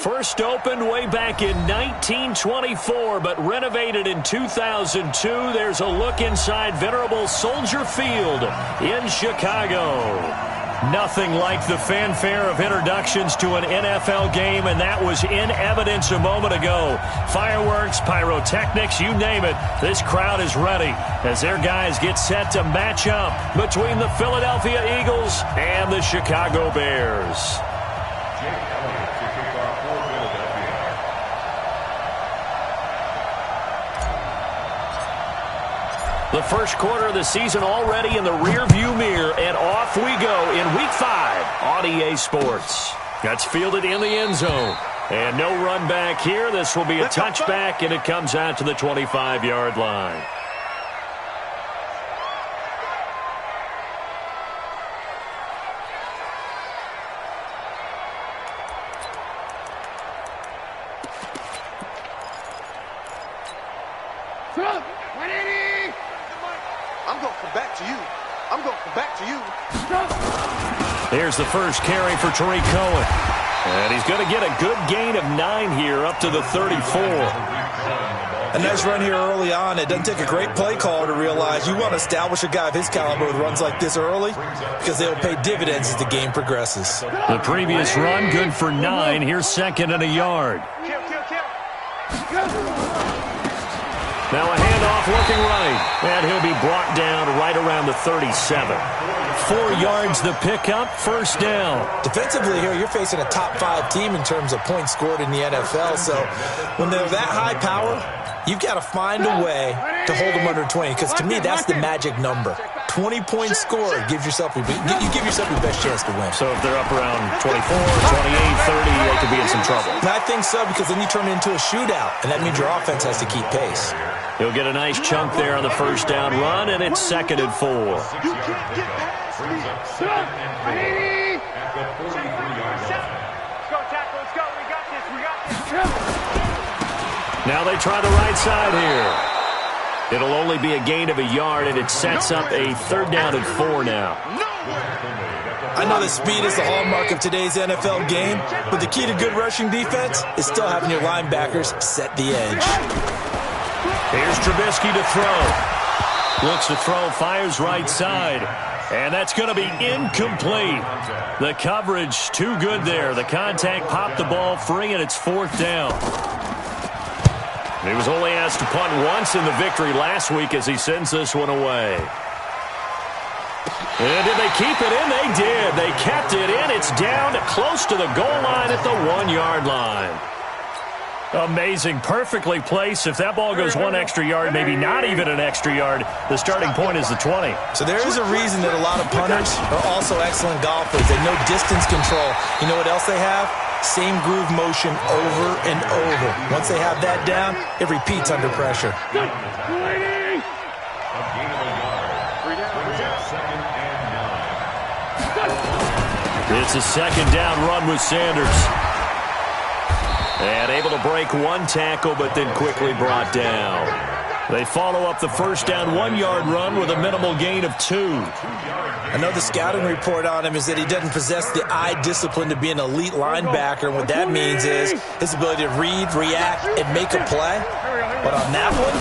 First opened way back in 1924, but renovated in 2002. There's a look inside venerable Soldier Field in Chicago. Nothing like the fanfare of introductions to an NFL game, and that was in evidence a moment ago. Fireworks, pyrotechnics, you name it. This crowd is ready as their guys get set to match up between the Philadelphia Eagles and the Chicago Bears. The first quarter of the season already in the rearview mirror, and off we go in Week 5 on EA Sports. That's fielded in the end zone. And no run back here. This will be a touchback, and it comes out to the 25-yard line. Here's the first carry for Tariq Cohen. And he's going to get a good gain of 9 here up to the 34. A nice run here early on. It doesn't take a great play call to realize you want to establish a guy of his caliber with runs like this early because they'll pay dividends as the game progresses. The previous run, good for 9. Here's second and a yard. Now a handoff looking right, and he'll be brought down right around the 37. 4 yards the pickup, first down. Defensively here, you're facing a top-5 team in terms of points scored in the NFL, so when they're that high power, you've got to find a way to hold them under 20, because to me, that's the magic number. 20 points scored gives yourself you give yourself your best chance to win. So if they're up around 24, 28, 30, they could be in some trouble. And I think so, because then you turn it into a shootout, and that means your offense has to keep pace. He'll get a nice chunk there on the first down run, and it's second and 4. Now they try the right side here. It'll only be a gain of a yard, and it sets up a third down and 4 now. I know that speed is the hallmark of today's NFL game, but the key to good rushing defense is still having your linebackers set the edge. Here's Trubisky to throw. Looks to throw, fires right side. And that's going to be incomplete. The coverage too good there. The contact popped the ball free, and it's fourth down. He was only asked to punt once in the victory last week as he sends this one away. And did they keep it in? They did. They kept it in. It's down close to the goal line at the 1-yard line. Amazing. Perfectly placed. If that ball goes 1 extra yard, maybe not even an extra yard, the starting point is the 20. So there is a reason that a lot of punters are also excellent golfers. They know distance control. You know what else they have? Same groove motion over and over. Once they have that down, it repeats under pressure. It's a second down run with Sanders. And able to break 1 tackle, but then quickly brought down. They follow up the first down 1-yard run with a minimal gain of 2. Another scouting report on him is that he doesn't possess the eye discipline to be an elite linebacker. And what that means is his ability to read, react, and make a play. But on that one,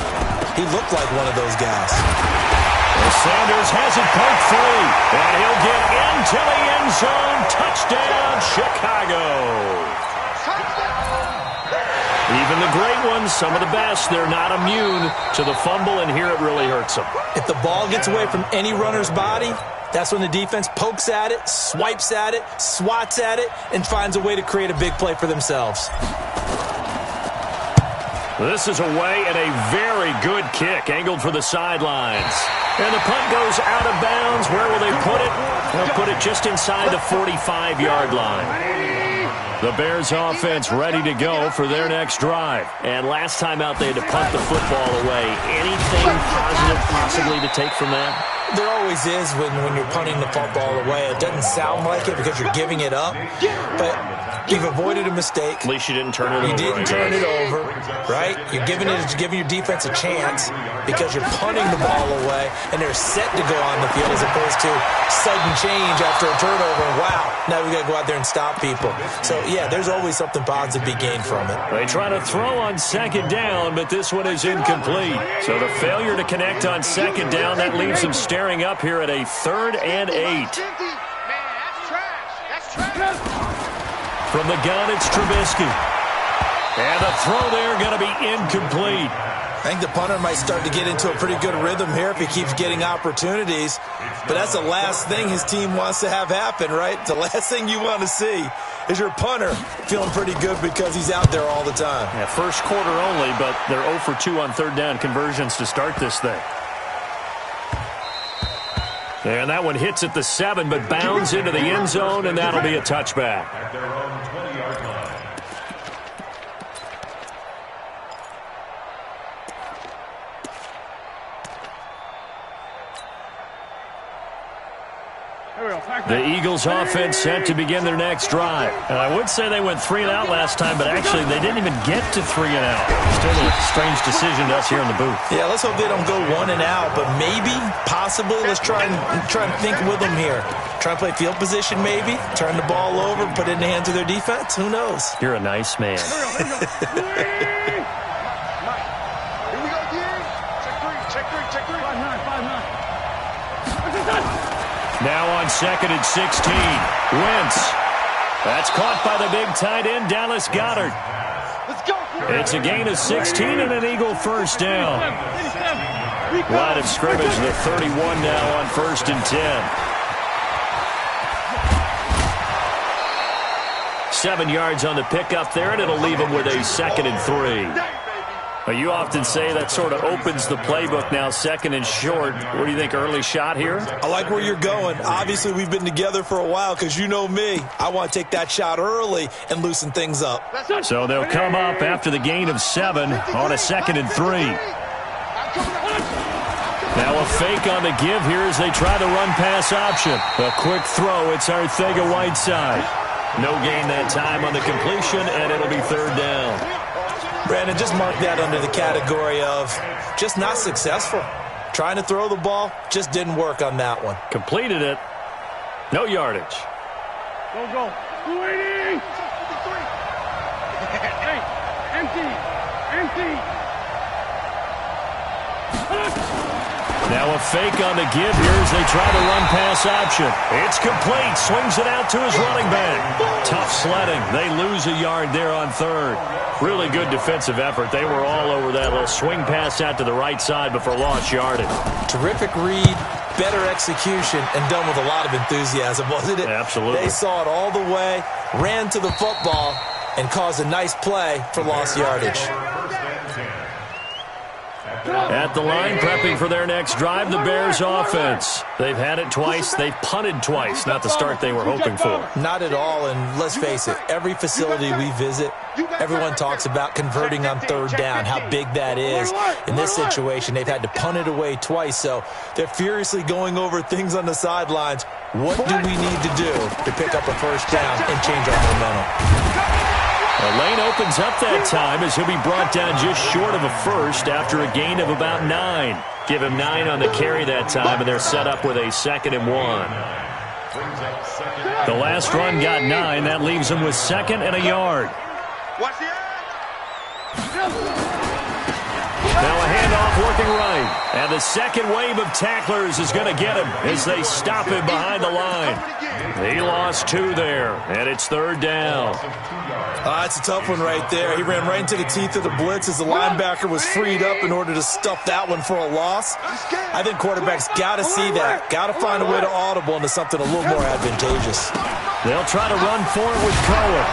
he looked like one of those guys. Well, Sanders has it poked free, and he'll get into the end zone. Touchdown, Chicago. Even the great ones, some of the best, they're not immune to the fumble, and here it really hurts them. If the ball gets away from any runner's body, that's when the defense pokes at it, swipes at it, swats at it, and finds a way to create a big play for themselves. This is away, and a very good kick, angled for the sidelines. And the punt goes out of bounds. Where will they put it? They'll put it just inside the 45-yard line. The Bears offense ready to go for their next drive. And last time out, they had to punt the football away. Anything positive possibly to take from that? There always is when you're punting the football away. It doesn't sound like it because you're giving it up. But You've avoided a mistake. At least you didn't turn it over. You didn't turn it over, right? You're giving your defense a chance because you're punting the ball away, and they're set to go on the field as opposed to sudden change after a turnover. Wow, now we got to go out there and stop people. So, yeah, there's always something positive to be gained from it. They try to throw on second down, but this one is incomplete. So the failure to connect on second down, that leaves them staring up here at a 3rd and 8. From the gun, it's Trubisky. And the throw there going to be incomplete. I think the punter might start to get into a pretty good rhythm here if he keeps getting opportunities. But that's the last thing his team wants to have happen, right? The last thing you want to see is your punter feeling pretty good because he's out there all the time. Yeah, first quarter only, but they're 0 for 2 on 3rd down conversions to start this thing. And that one hits at the 7, but bounds into the end zone, and that'll be a touchback. The Eagles offense set to begin their next drive. And I would say they went 3 and out last time, but actually they didn't even get to 3 and out. Still a strange decision to us here in the booth. Yeah, let's hope they don't go 1 and out, but maybe, possibly, let's try and think with them here. Try and play field position maybe, turn the ball over, put it in the hands of their defense. Who knows? You're a nice man. Here we go, Check three. 5-9. Now on 2nd and 16. Wentz. That's caught by the big tight end, Dallas Goedert. Let's go. It's a gain of 16 and an Eagle first down. Line of scrimmage, the 31 now on 1st and 10. 7 yards on the pickup there, and it'll leave him with a 2nd and 3. You often say that sort of opens the playbook now, 2nd and short. What do you think, early shot here? I like where you're going. Obviously, we've been together for a while because you know me. I want to take that shot early and loosen things up. So they'll come up after the gain of 7 on a 2nd and 3. Now a fake on the give here as they try the run-pass option. A quick throw. It's Arcega-Whiteside. No gain that time on the completion, and it'll be 3rd down. Brandon, just mark that under the category of just not successful. Trying to throw the ball, just didn't work on that one. Completed it. No yardage. Go. 280. Hey, empty. Now a fake on the give here as they try the run-pass option. It's complete. Swings it out to his running back. Tough sledding. They lose a yard there on 3rd. Really good defensive effort. They were all over that little swing pass out to the right side before lost yardage. Terrific read, better execution, and done with a lot of enthusiasm, wasn't it? Absolutely. They saw it all the way, ran to the football, and caused a nice play for lost yardage. At the line, prepping for their next drive, the Bears offense. They've had it twice. They've punted twice. Not the start they were hoping for. Not at all, and let's face it, every facility we visit, everyone talks about converting on 3rd down, how big that is. In this situation, they've had to punt it away twice, so they're furiously going over things on the sidelines. What do we need to do to pick up a 1st down and change our momentum? The lane opens up that time as he'll be brought down just short of a 1st after a gain of about 9. Give him 9 on the carry that time, and they're set up with a 2nd and 1. The last run got 9. That leaves him with 2nd and a yard. Now a handoff working right. And the second wave of tacklers is going to get him as they stop him behind the line. He lost 2 there, and it's 3rd down. That's a tough one right there. He ran right into the teeth of the blitz as the linebacker was freed up in order to stuff that one for a loss. I think quarterbacks got to see that. Got to find a way to audible into something a little more advantageous. They'll try to run for it with Cohen.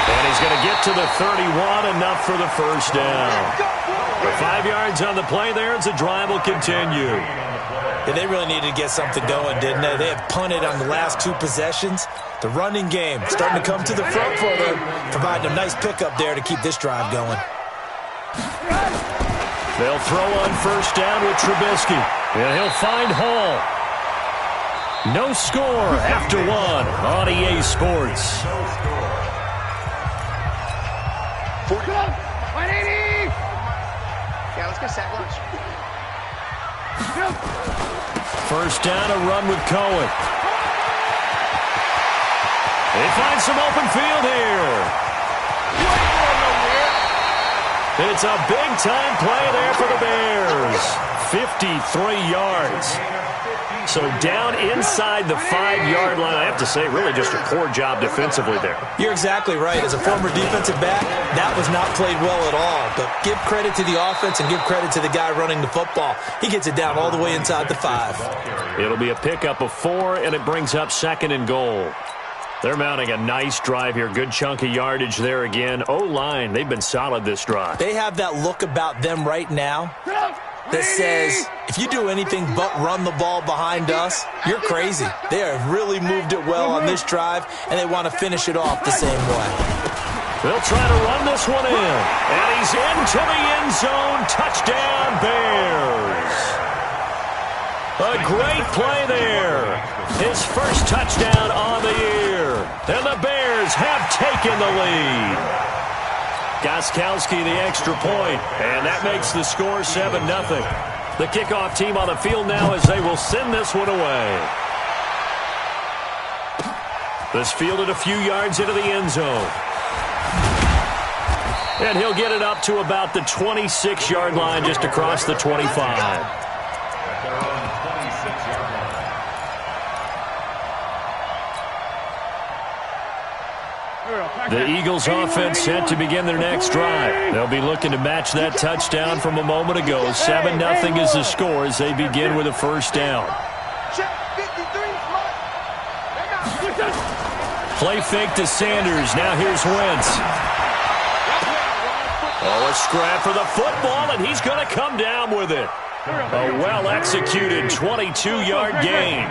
And he's going to get to the 31, enough for the 1st down. 5 yards on the play there as the drive will continue. Yeah, they really needed to get something going, didn't they? They have punted on the last 2 possessions. The running game starting to come to the front for them, providing a nice pickup there to keep this drive going. They'll throw on 1st down with Trubisky. And he'll find Hall. No score after one on EA Sports. 180! Yeah, let's go sack lunch. First down, a run with Cohen. They find some open field here. It's a big-time play there for the Bears. 53 yards. So down inside the 5-yard line. I have to say, really just a poor job defensively there. You're exactly right. As a former defensive back, that was not played well at all. But give credit to the offense and give credit to the guy running the football. He gets it down all the way inside the 5. It'll be a pickup of 4, and it brings up 2nd and goal. They're mounting a nice drive here. Good chunk of yardage there again. O-line, they've been solid this drive. They have that look about them right now that says, if you do anything but run the ball behind us, you're crazy. They have really moved it well on this drive, and they want to finish it off the same way. They'll try to run this one in. And he's into the end zone. Touchdown, Bears. A great play there. His first touchdown on the year. And the Bears have taken the lead. Gostkowski the extra point, and that makes the score 7-0. The kickoff team on the field now as they will send this one away. This fielded a few yards into the end zone. And he'll get it up to about the 26-yard line just across the 25. The Eagles offense set to begin their next drive. They'll be looking to match that touchdown from a moment ago. 7-0 is the score as they begin with a first down. Play fake to Sanders. Now here's Wentz. Oh, a scrap for the football, and he's going to come down with it. A well-executed 22-yard gain.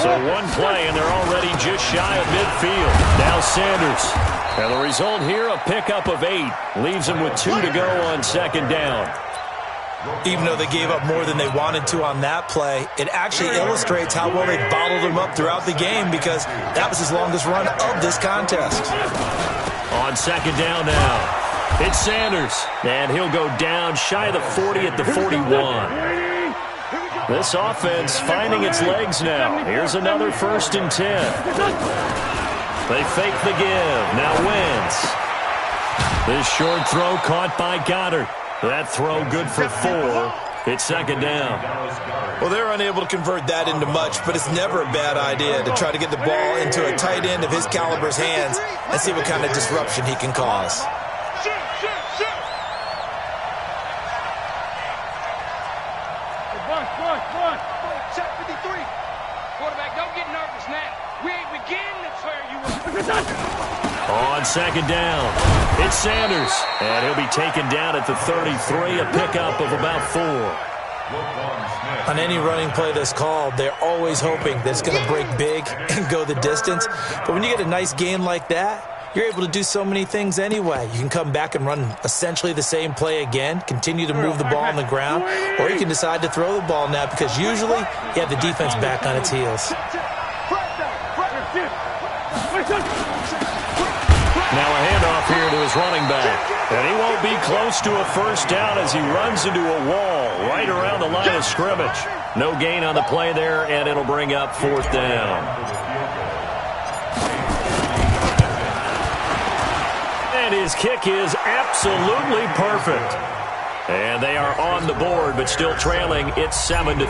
So one play, and they're already just shy of midfield. Now Sanders. And the result here, a pickup of 8. Leaves them with 2 to go on 2nd down. Even though they gave up more than they wanted to on that play, it actually illustrates how well they bottled him up throughout the game because that was his longest run of this contest. On 2nd down now. It's Sanders, and he'll go down shy of the 40 at the 41. This offense finding its legs now. Here's another 1st and 10. They fake the give. Now Wentz. This short throw caught by Goddard. That throw good for 4. It's 2nd down. Well, they're unable to convert that into much, but it's never a bad idea to try to get the ball into a tight end of his caliber's hands and see what kind of disruption he can cause. Check 53. Quarterback, don't get nervous now. We ain't beginning to tear you up. On 2nd down, it's Sanders, and he'll be taken down at the 33, a pickup of about 4. On any running play that's called, they're always hoping that it's going to break big and go the distance. But when you get a nice gain like that, you're able to do so many things anyway. You can come back and run essentially the same play again, continue to move the ball on the ground, or you can decide to throw the ball now because usually you have the defense back on its heels. Now a handoff here to his running back. And he won't be close to a first down as he runs into a wall right around the line of scrimmage. No gain on the play there, and it'll bring up 4th down. And his kick is absolutely perfect. And they are on the board, but still trailing. It's 7-3.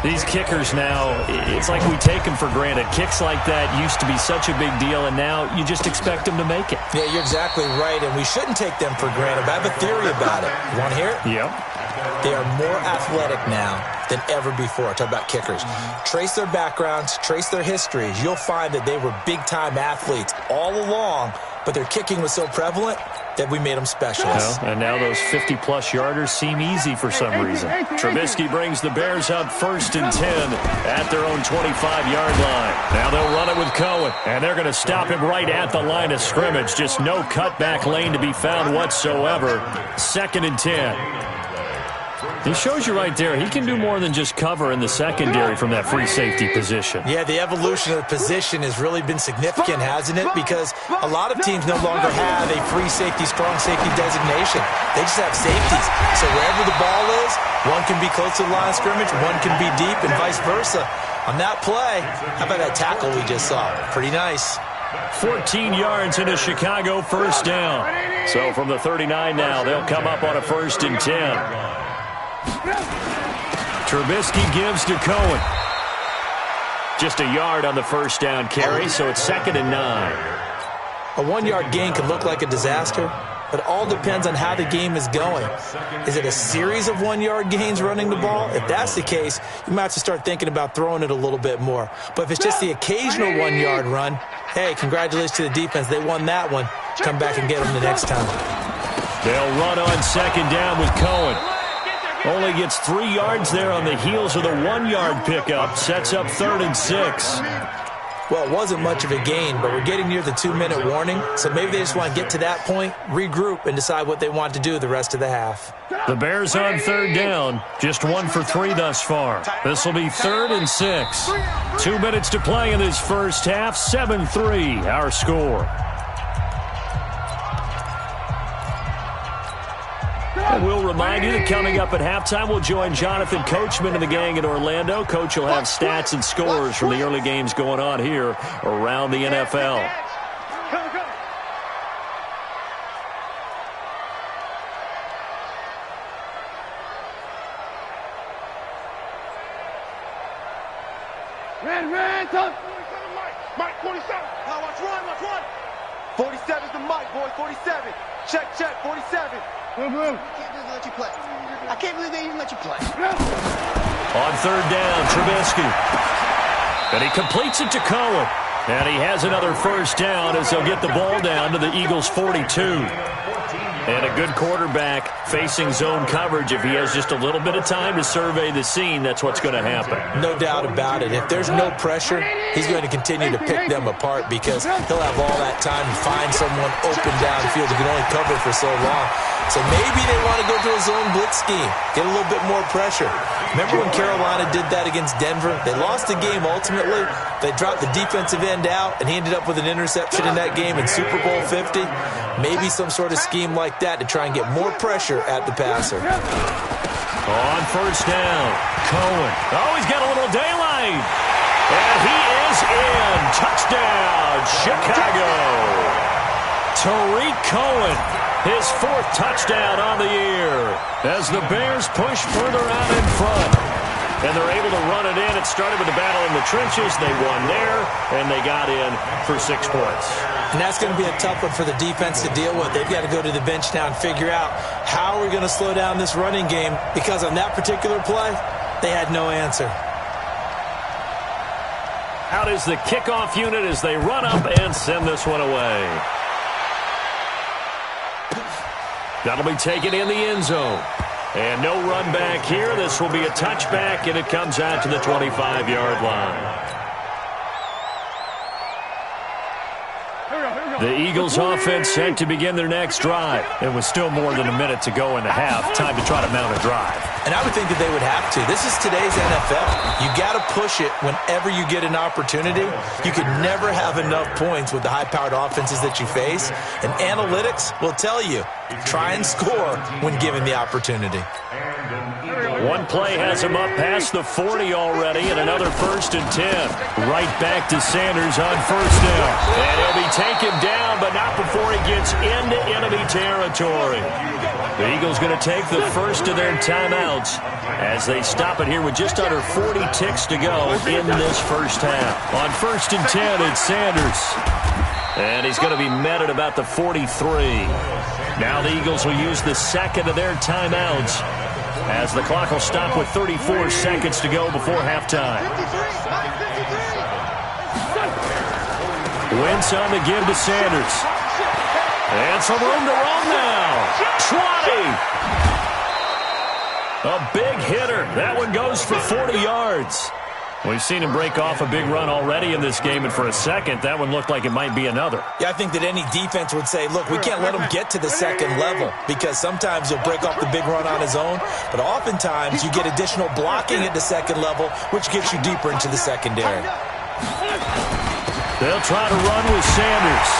These kickers now, it's like we take them for granted. Kicks like that used to be such a big deal, and now you just expect them to make it. Yeah, you're exactly right, and we shouldn't take them for granted. But I have a theory about it. You want to hear it? Yep. They are more athletic now than ever before. Talk about kickers. Trace their backgrounds, trace their histories. You'll find that they were big-time athletes all along, but their kicking was so prevalent that we made them specialists. Well, and now those 50-plus yarders seem easy for some reason. Trubisky brings the Bears up 1st and 10 at their own 25-yard line. Now they'll run it with Cohen, and they're going to stop him right at the line of scrimmage. Just no cutback lane to be found whatsoever. 2nd and 10. He shows you right there, he can do more than just cover in the secondary from that free safety position. Yeah, the evolution of the position has really been significant, hasn't it? Because a lot of teams no longer have a free safety, strong safety designation. They just have safeties. So wherever the ball is, one can be close to the line of scrimmage, one can be deep, and vice versa. On that play, how about that tackle we just saw? Pretty nice. 14 yards into Chicago, first down. So from the 39 now, they'll come up on a 1st and 10. Trubisky gives to Cohen. Just a yard on the first down carry, so it's 2nd and 9. A 1-yard gain can look like a disaster, but it all depends on how the game is going. Is it a series of 1-yard gains running the ball? If that's the case, you might have to start thinking about throwing it a little bit more. But if it's just the occasional 1-yard run, hey, congratulations to the defense. They won that one. Come back and get them the next time. They'll run on 2nd down with Cohen. Only gets 3 yards there on the heels of the 1-yard pickup. Sets up 3rd and 6. Well, it wasn't much of a gain, but we're getting near the 2-minute warning, so maybe they just want to get to that point, regroup, and decide what they want to do the rest of the half. The Bears on 3rd down, just 1 for 3 thus far. This will be 3rd and 6. 2 minutes to play in this first half, 7-3 our score. And we'll remind you that coming up at halftime, we'll join Jonathan Coachman and the gang in Orlando. Coach will have stats and scores from the early games going on here around the NFL. Red, Mike, 47. Now watch run. 47's the Mike, boy, 47. Check, 47. Blue. I can't believe they even let you play. On 3rd down, Trubisky. And he completes it to Cohen. And he has another first down as they'll get the ball down to the Eagles' 42. And a good quarterback facing zone coverage. If he has just a little bit of time to survey the scene, that's what's going to happen. No doubt about it. If there's no pressure, he's going to continue to pick them apart because he'll have all that time to find someone open downfield who can only cover for so long. So maybe they want to go to a zone blitz scheme, get a little bit more pressure. Remember when Carolina did that against Denver? They lost the game ultimately. They dropped the defensive end out, and he ended up with an interception in that game in Super Bowl 50. Maybe some sort of scheme like that to try and get more pressure at the passer. On 1st down, Cohen. Oh, he's got a little daylight. And he is in. Touchdown, Chicago. Tariq Cohen, his 4th touchdown on the year as the Bears push further out in front. And they're able to run it in. It started with the battle in the trenches. They won there, and they got in for 6 points. And that's going to be a tough one for the defense to deal with. They've got to go to the bench now and figure out how we're going to slow down this running game, because on that particular play, they had no answer. Out is the kickoff unit as they run up and send this one away. That'll be taken in the end zone. And no run back here. This will be a touchback, and it comes out to the 25-yard line. The Eagles offense set to begin their next drive. It was still more than a minute to go in the half. Time to try to mount a drive. And I would think that they would have to. This is today's NFL. You got to push it whenever you get an opportunity. You could never have enough points with the high-powered offenses that you face. And analytics will tell you, try and score when given the opportunity. One play has him up past the 40 already, and another 1st and 10. Right back to Sanders on 1st down. And he'll be taken down, but not before he gets into enemy territory. The Eagles going to take the first of their timeouts as they stop it here with just under 40 ticks to go in this first half. On 1st and 10, it's Sanders. And he's going to be met at about the 43. Now the Eagles will use the second of their timeouts as the clock will stop with 34 seconds to go before halftime. Wentz on the give to Sanders. And some room to roam now. 20. A big hitter. That one goes for 40 yards. We've seen him break off a big run already in this game, and for a second, that one looked like it might be another. Yeah, I think that any defense would say, look, we can't let him get to the second level because sometimes he'll break off the big run on his own, but oftentimes you get additional blocking at the second level, which gets you deeper into the secondary. They'll try to run with Sanders.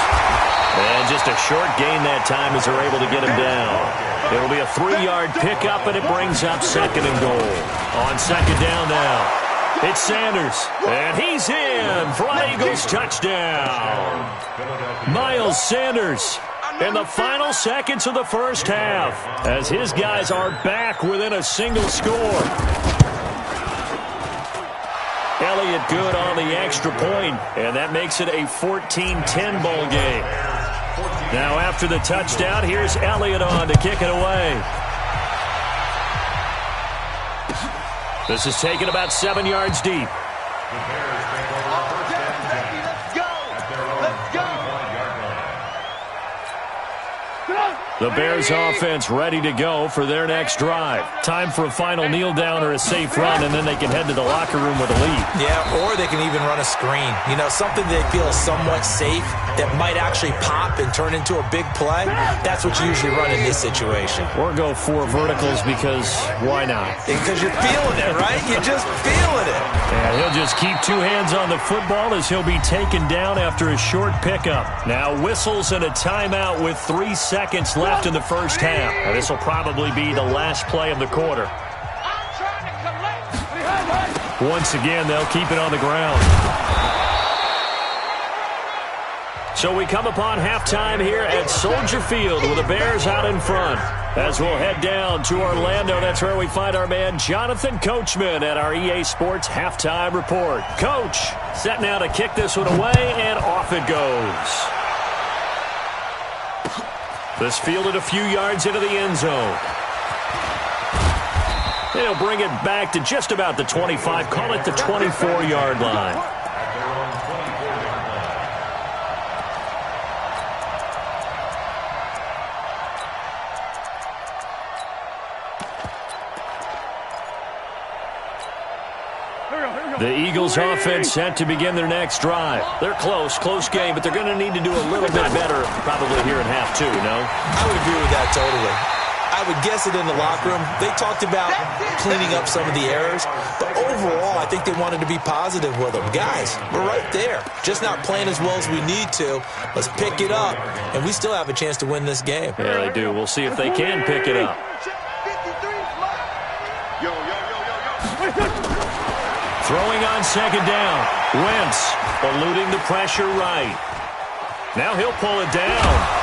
And just a short gain that time as they're able to get him down. It'll be a 3-yard pickup, and it brings up second and goal. On second down now. It's Sanders, and he's in for an Eagles touchdown. Miles Sanders in the final seconds of the first half as his guys are back within a single score. Elliott good on the extra point, and that makes it a 14-10 ball game. Now after the touchdown, here's Elliott on to kick it away. This is taken about 7 yards deep. The Bears offense ready to go for their next drive. Time for a final kneel down or a safe run, and then they can head to the locker room with a lead. Yeah, or they can even run a screen. You know, something they feel is somewhat safe that might actually pop and turn into a big play. That's what you usually run in this situation. Or go 4 verticals because why not? Because you're feeling it, right? You're just feeling it. And he'll just keep 2 hands on the football as he'll be taken down after a short pickup. Now whistles and a timeout with 3 seconds left in the first half. Now, this will probably be the last play of the quarter. Once again, they'll keep it on the ground. So we come upon halftime here at Soldier Field with the Bears out in front. As we'll head down to Orlando, that's where we find our man Jonathan Coachman at our EA Sports Halftime Report. Coach, set now to kick this one away, and off it goes. This fielded a few yards into the end zone. They'll bring it back to just about the 25, call it the 24-yard line. The Eagles offense set to begin their next drive. They're close game, but they're going to need to do a little bit better probably here in half 2, no? I would agree with that totally. I would guess it in the locker room. They talked about cleaning up some of the errors, but overall, I think they wanted to be positive with them. Guys, we're right there. Just not playing as well as we need to. Let's pick it up, and we still have a chance to win this game. Yeah, they do. We'll see if they can pick it up. Throwing on second down. Wentz eluding the pressure right. Now he'll pull it down.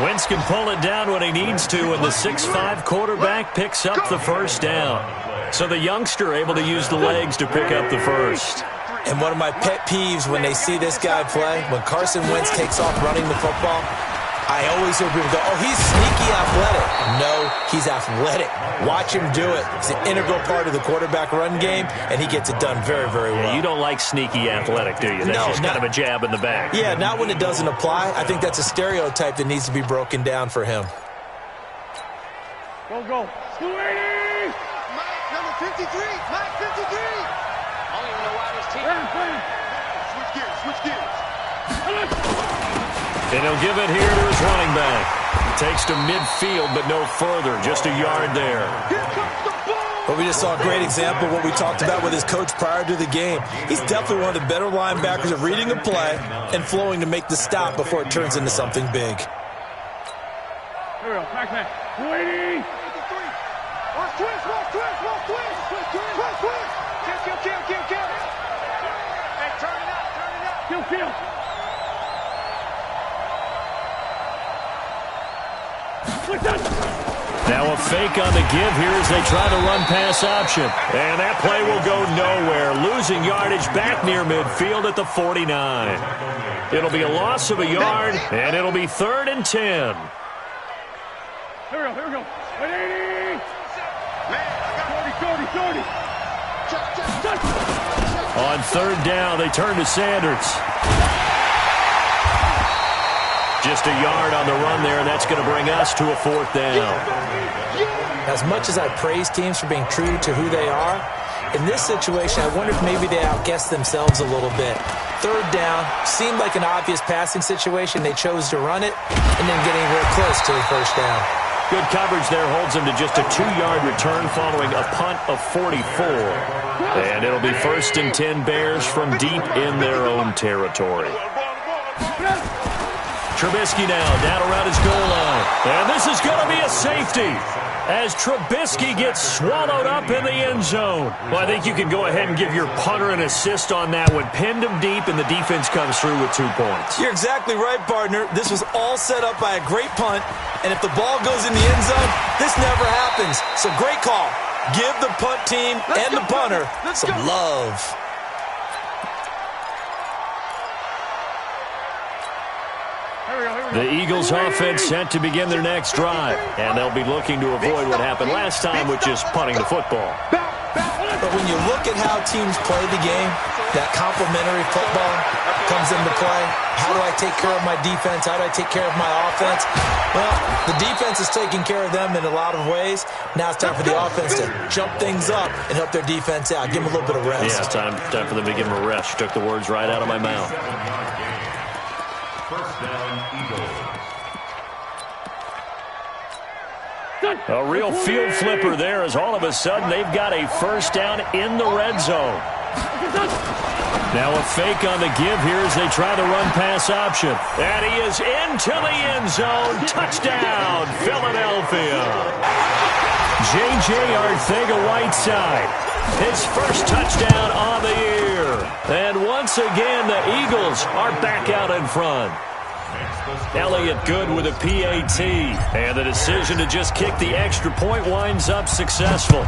Wentz can pull it down when he needs to, and the 6'5" quarterback picks up the first down. So the youngster able to use the legs to pick up the first. And one of my pet peeves when they see this guy play, when Carson Wentz takes off running the football, I always hear people go, oh, he's sneaky athletic. No, he's athletic. Watch him do it. It's an integral part of the quarterback run game, and he gets it done very, very well. Yeah, you don't like sneaky athletic, do you? That's just kind of a jab in the back. Yeah, not when it doesn't apply. I think that's a stereotype that needs to be broken down for him. Go. 280! Mike, number 53. Mike, 53. I don't even know why this team. Switch gears. And he'll give it here to his running back. Takes to midfield, but no further. Just a yard there. But we just saw a great example of what we talked about with his coach prior to the game. He's definitely one of the better linebackers of reading a play and flowing to make the stop before it turns into something big. Here we go. Back. 280! Watch twist. Kill. Hey, turn it up. Kill. Now a fake on the give here as they try to run pass option. And that play will go nowhere. Losing yardage back near midfield at the 49. It'll be a loss of a yard, and it'll be 3rd and 10. Here we go. 180! Man, 40. On 3rd down, they turn to Sanders. Just Just a yard on the run there, and that's going to bring us to a fourth down. As much as I praise teams for being true to who they are, in this situation, I wonder if maybe they outguessed themselves a little bit. Third down, seemed like an obvious passing situation. They chose to run it, and then getting real close to the first down. Good coverage there holds them to just a 2-yard return following a punt of 44. And it'll be 1st and 10 Bears from deep in their own territory. Trubisky now down around his goal line. And this is going to be a safety as Trubisky gets swallowed up in the end zone. Well, I think you can go ahead and give your punter an assist on that one. Pinned him deep, and the defense comes through with 2 points. You're exactly right, partner. This was all set up by a great punt, and if the ball goes in the end zone, this never happens. So great call. Give the punt team and the punter some love. The Eagles offense set to begin their next drive, and they'll be looking to avoid what happened last time with just punting the football. But when you look at how teams play the game, that complementary football comes into play. How do I take care of my defense? How do I take care of my offense? Well, the defense is taking care of them in a lot of ways. Now it's time for the offense to jump things up and help their defense out. Give them a little bit of rest. Yeah, time for them to give them a rest. You took the words right out of my mouth. A real field flipper there as all of a sudden they've got a first down in the red zone. Now a fake on the give here as they try the run-pass option. And he is into the end zone. Touchdown, Philadelphia. J.J. Arcega-Whiteside, his first touchdown on the year. And once again, the Eagles are back out in front. Elliott good with a PAT. And the decision to just kick the extra point winds up successful.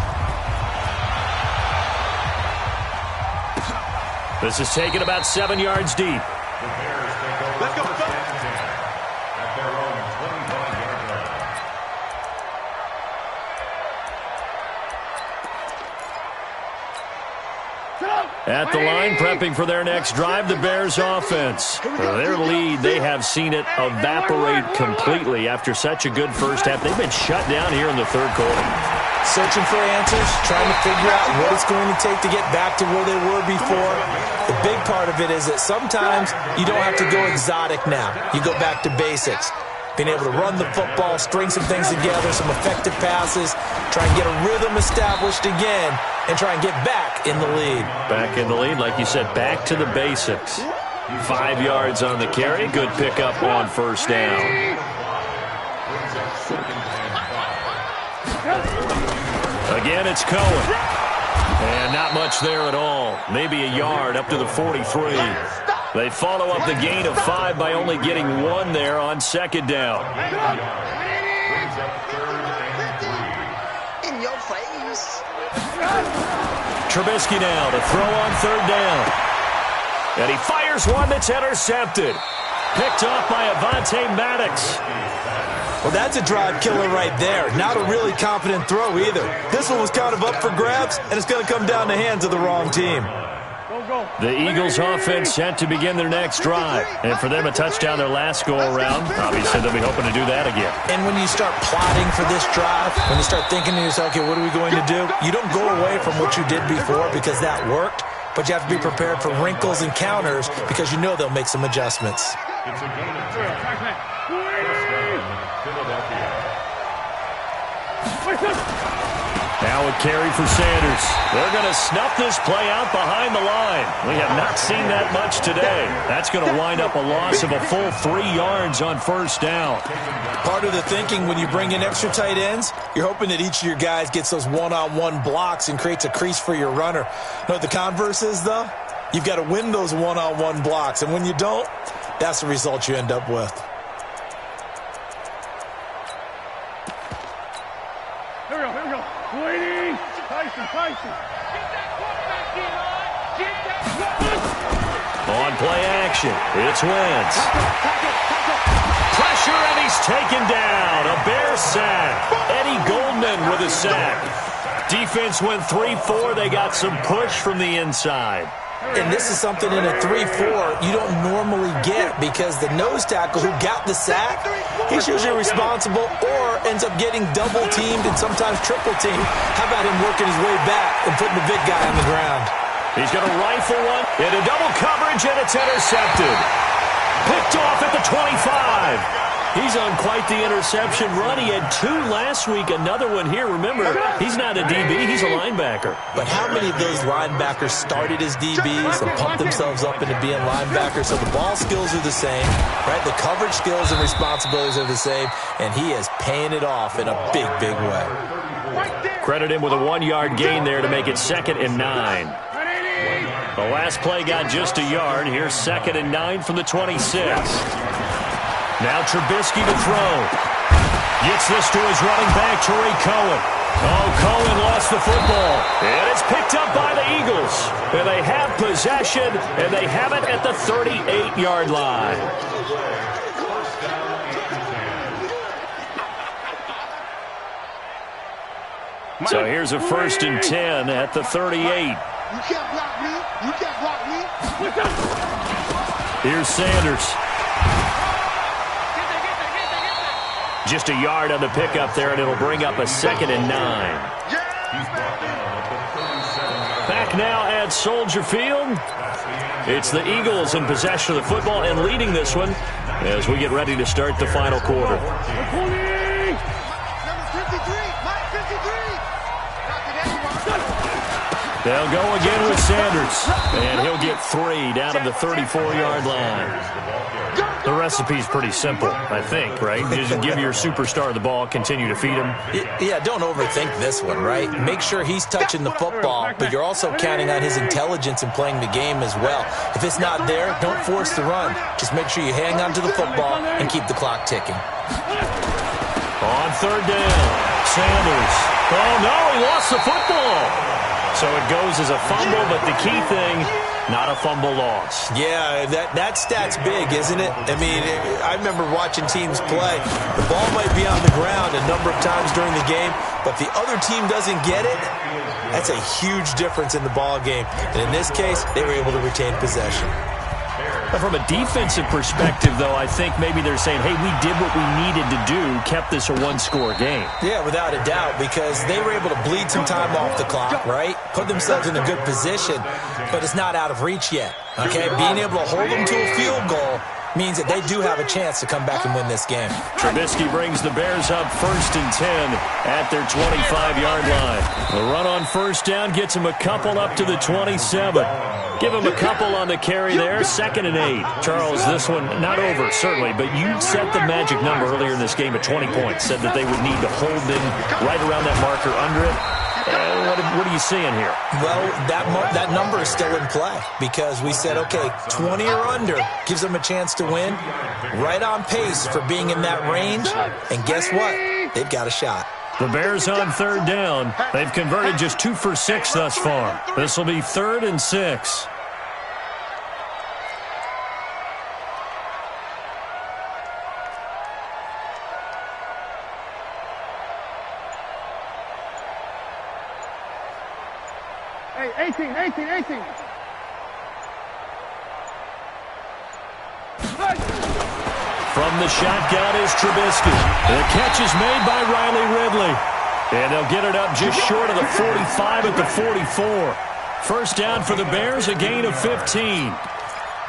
This is taken about 7 yards deep. Let's go. At the line, prepping for their next drive, the Bears offense. Their lead, they have seen it evaporate completely after such a good first half. They've been shut down here in the third quarter. Searching for answers, trying to figure out what it's going to take to get back to where they were before. The big part of it is that sometimes you don't have to go exotic now. You go back to basics. Being able to run the football, string some things together, some effective passes, try and get a rhythm established again, and try and get back in the lead. Back in the lead, like you said, back to the basics. 5 yards on the carry. Good pickup on first down. Again, it's Cohen. And not much there at all. Maybe a yard up to the 43. They follow up the gain of 5 by only getting 1 there on second down. In your face. Trubisky now to throw on third down. And he fires one that's intercepted. Picked off by Avonte Maddox. Well, that's a drive killer right there. Not a really confident throw either. This one was kind of up for grabs, and it's going to come down the hands of the wrong team. The Eagles offense set to begin their next drive. And for them, a touchdown their last go-around. Obviously, they'll be hoping to do that again. And when you start plotting for this drive, when you start thinking to yourself, okay, what are we going to do? You don't go away from what you did before because that worked, but you have to be prepared for wrinkles and counters because you know they'll make some adjustments. It's a gain of 2. Now a carry for Sanders. They're going to snuff this play out behind the line. We have not seen that much today. That's going to wind up a loss of a full 3 yards on first down. Part of the thinking when you bring in extra tight ends, you're hoping that each of your guys gets those one-on-one blocks and creates a crease for your runner. Know what the converse is, though? You've got to win those one-on-one blocks, and when you don't, that's the result you end up with. Here we go. Waiting. Tyson. Get that quarterback in, Get that. On play action, it's Wentz. Pressure, and he's taken down. A Bear sack. Eddie Goldman with a sack. Defense went 3-4. They got some push from the inside. And this is something in a 3-4 you don't normally get because the nose tackle who got the sack, he's usually responsible or ends up getting double-teamed and sometimes triple-teamed. How about him working his way back and putting the big guy on the ground? He's going to rifle one into double coverage, and it's intercepted. Picked off at the 25. He's on quite the interception run. He had 2 last week, another one here. Remember, he's not a DB, he's a linebacker. But how many of those linebackers started as DBs and pumped themselves up into being linebackers? So the ball skills are the same, right? The coverage skills and responsibilities are the same, and he is paying it off in a big, big way. Credit him with a 1-yard gain there to make it 2nd and 9. The last play got just a yard. Here's 2nd and 9 from the 26. Now Trubisky to throw. Gets this to his running back, Tariq Cohen. Oh, Cohen lost the football. And it's picked up by the Eagles. And they have possession, and they have it at the 38-yard line. So here's a 1st and 10 at the 38. You can't block me. You can't block me. Here's Sanders. Just a yard on the pickup there, and it'll bring up a 2nd and 9. Back now at Soldier Field. It's the Eagles in possession of the football and leading this one as we get ready to start the final quarter. They'll go again with Sanders, and he'll get 3 down to the 34-yard line. The recipe's pretty simple, I think, right? Just give your superstar the ball, continue to feed him. Yeah, don't overthink this one, right? Make sure he's touching the football, but you're also counting on his intelligence in playing the game as well. If it's not there, don't force the run. Just make sure you hang on to the football and keep the clock ticking. On 3rd down, Sanders. Oh, no, he lost the football. So it goes as a fumble, but the key thing, not a fumble loss. Yeah, that stat's big, isn't it? I mean, I remember watching teams play. The ball might be on the ground a number of times during the game, but the other team doesn't get it. That's a huge difference in the ball game. And in this case, they were able to retain possession. From a defensive perspective, though, I think maybe they're saying, hey, we did what we needed to do, kept this a 1-score game. Yeah, without a doubt, because they were able to bleed some time off the clock, right? Put themselves in a good position, but it's not out of reach yet, okay? Being able to hold them to a field goal means that they do have a chance to come back and win this game. Trubisky brings the Bears up 1st and 10 at their 25-yard line. The run on 1st down gets them a couple up to the 27. Give him a couple on the carry there. 2nd and 8. Charles, this one not over, certainly, but you set the magic number earlier in this game at 20 points. Said that they would need to hold them right around that marker under it. What are you seeing here? Well, that number is still in play because we said, okay, 20 or under gives them a chance to win. Right on pace for being in that range. And guess what? They've got a shot. The Bears on 3rd down. They've converted just 2 for 6 thus far. This will be 3rd and 6. Hey, 18. From the shotgun is Trubisky. The catch is made by Riley Ridley. And they'll get it up just short of the 45 at the 44. 1st down for the Bears, a gain of 15.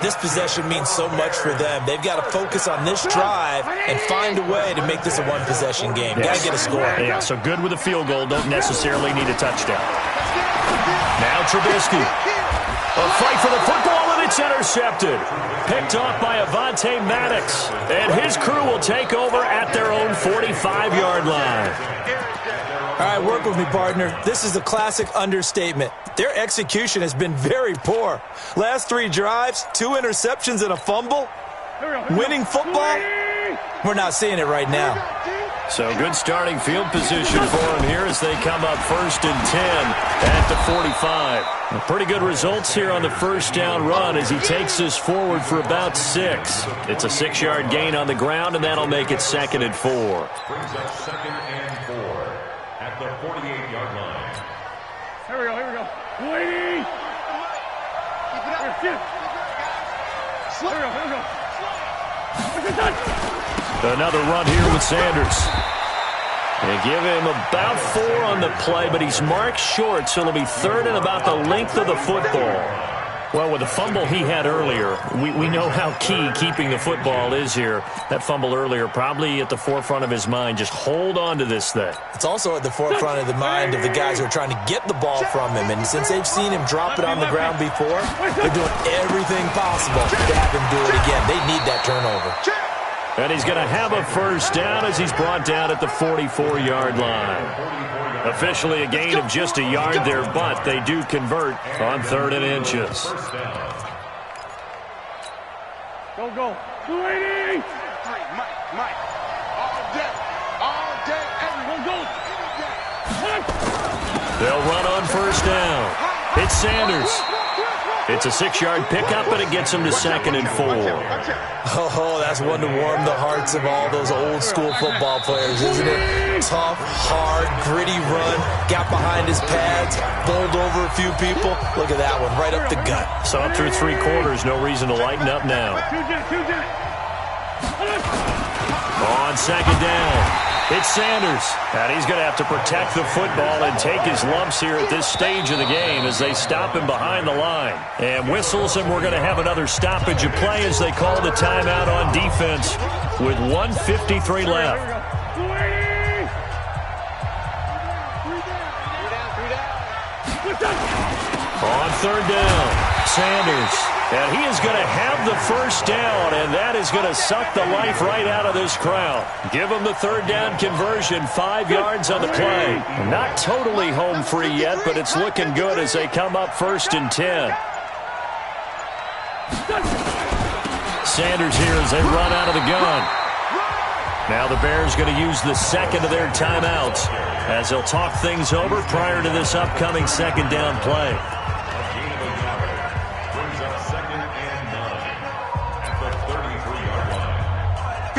This possession means so much for them. They've got to focus on this drive and find a way to make this a 1-possession game. Yes. Got to get a score. Yeah, so good with a field goal. Don't necessarily need a touchdown. Now Trubisky. A fight for the football, and it's intercepted. Picked off by Avonte Maddox. And his crew will take over at their own 45-yard line. All right, work with me, partner. This is a classic understatement. Their execution has been very poor. Last 3 drives, 2 interceptions and a fumble. Winning football? We're not seeing it right now. So good starting field position for him here as they come up 1st and 10 at the 45. Pretty good results here on the 1st down run as he takes this forward for about 6. It's a 6-yard gain on the ground, and that'll make it 2nd and 4. Brings us 2nd and 4 at the 48-yard line. Here we go. Waiting. Another run here with Sanders. They give him about 4 on the play, but he's marked short, so it'll be 3rd and about the length of the football. Well, with the fumble he had earlier, we know how key keeping the football is here. That fumble earlier probably at the forefront of his mind. Just hold on to this thing. It's also at the forefront of the mind of the guys who are trying to get the ball from him. And since they've seen him drop it on the ground before, they're doing everything possible to have him do it again. They need that turnover. And he's going to have a first down as he's brought down at the 44-yard line. Officially a gain of just a yard there, but they do convert on 3rd and inches. Go. 280. Mike. All day, everyone go. They'll run on first down. It's Sanders. It's a 6-yard pickup, and it gets him to 2nd and 4. Oh, that's one to warm the hearts of all those old-school football players, isn't it? Tough, hard, gritty run, got behind his pads, bowled over a few people. Look at that one, right up the gut. So up through 3 quarters, no reason to lighten up now. On 2nd down, it's Sanders. And he's going to have to protect the football and take his lumps here at this stage of the game as they stop him behind the line. And whistles, and we're going to have another stoppage of play as they call the timeout on defense with 1:53 left. On 3rd down, Sanders. And he is going to have the first down, and that is going to suck the life right out of this crowd. Give him the 3rd down conversion, 5 yards on the play. Not totally home free yet, but it's looking good as they come up 1st and 10. Sanders here as they run out of the gun. Now the Bears going to use the 2nd of their timeouts as they'll talk things over prior to this upcoming 2nd down play.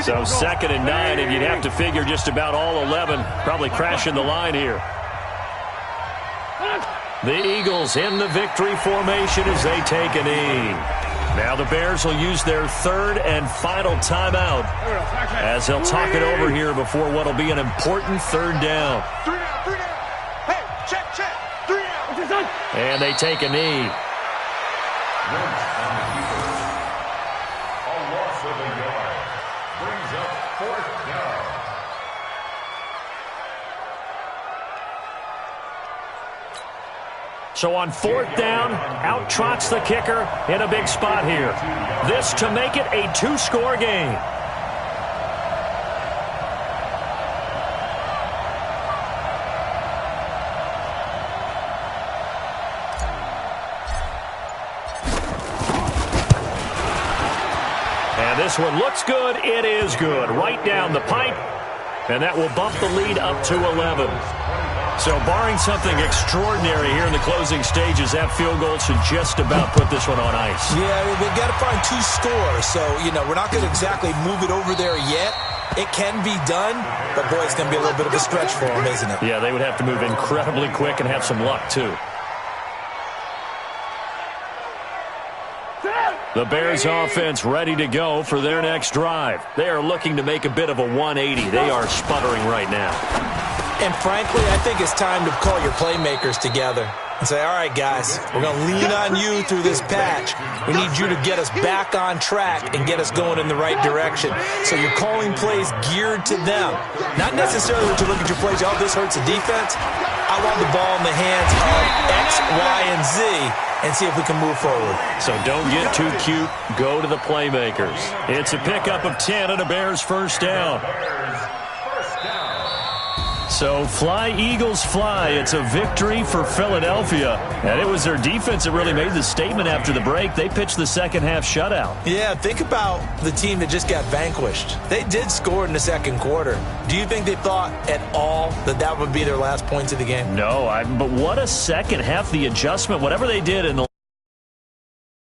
So 2nd and 9, and you'd have to figure just about all 11 probably crashing the line here. The Eagles in the victory formation as they take a knee. Now the Bears will use their 3rd and final timeout as they'll talk it over here before what will be an important 3rd down. 3 down. Hey, check. 3 down. And they take a knee. A loss of a yard. Brings up 4th down. So on 4th down, out trots the kicker in a big spot here. This to make it a 2-score game. And this one looks good. It is good. Right down the pipe. And that will bump the lead up to 11. So barring something extraordinary here in the closing stages, that field goal should just about put this one on ice. Yeah, they've got to find 2 scores. So, we're not going to exactly move it over there yet. It can be done, but, boy, it's going to be a little bit of a stretch for them, isn't it? Yeah, they would have to move incredibly quick and have some luck, too. The Bears offense ready to go for their next drive. They are looking to make a bit of a 180. They are sputtering right now. And frankly, I think it's time to call your playmakers together and say, all right, guys, we're going to lean on you through this patch. We need you to get us back on track and get us going in the right direction. So you're calling plays geared to them. Not necessarily to look at your plays, oh, this hurts the defense. I want the ball in the hands of X, Y, and Z and see if we can move forward. So don't get too cute. Go to the playmakers. It's a pickup of 10 and a Bears first down. So fly, Eagles, fly. It's a victory for Philadelphia. And it was their defense that really made the statement after the break. They pitched the second half shutout. Yeah, think about the team that just got vanquished. They did score in the second quarter. Do you think they thought at all that that would be their last points of the game? No, but what a second half, the adjustment, whatever they did in the